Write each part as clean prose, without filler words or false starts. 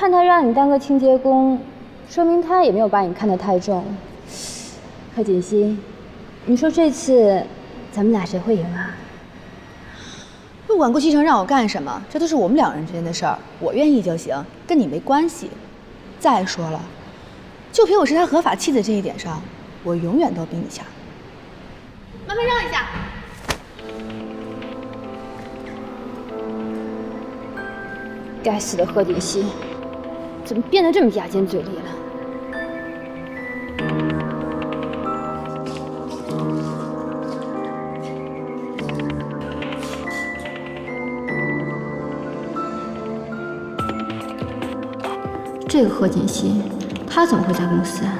看他让你当个清洁工，说明他也没有把你看得太重。贺锦熙，你说这次咱们俩谁会赢啊？不管顾西城让我干什么，这都是我们两人之间的事儿，我愿意就行，跟你没关系。再说了，就凭我是他合法妻子这一点上，我永远都比你强。麻烦让一下。该死的贺锦熙，怎么变得这么牙尖嘴利了？这个贺锦熙，他怎么会在公司啊？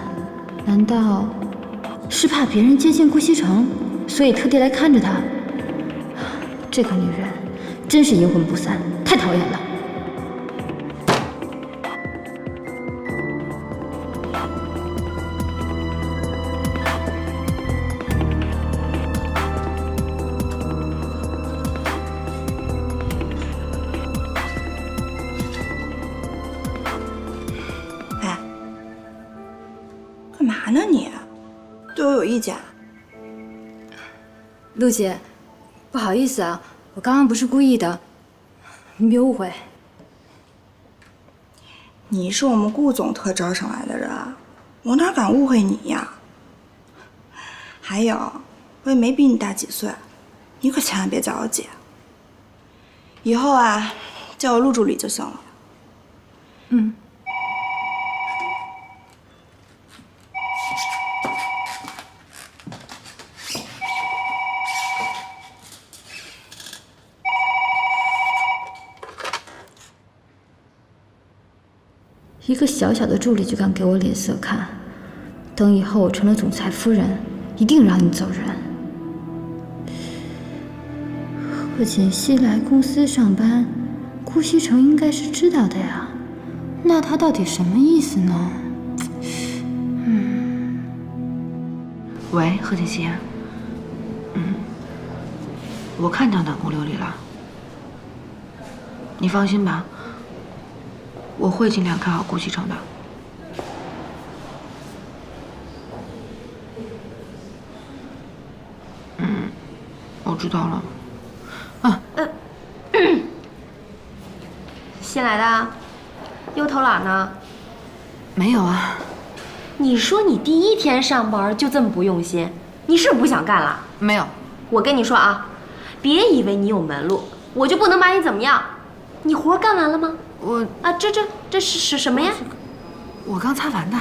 难道是怕别人接近顾西城，所以特地来看着他？这个女人真是阴魂不散，太讨厌了。干嘛呢你？对我有意见？陆姐，不好意思啊，我刚刚不是故意的，您别误会。你是我们顾总特招上来的人，我哪敢误会你呀？还有，我也没比你大几岁，你可千万别叫我姐。以后啊，叫我陆助理就行了。嗯。一个小小的助理就敢给我脸色看，等以后我成了总裁夫人，一定让你走人。贺锦熙来公司上班，顾西城应该是知道的呀，那他到底什么意思呢？喂，贺锦熙。我看到暖宫琉璃了，你放心吧。我会尽量看好顾西城的。我知道了。新来的，又偷懒呢？没有啊。你说你第一天上班就这么不用心，你是不想干了？没有。我跟你说啊，别以为你有门路，我就不能把你怎么样。你活干完了吗？这是什么呀？我刚擦完的。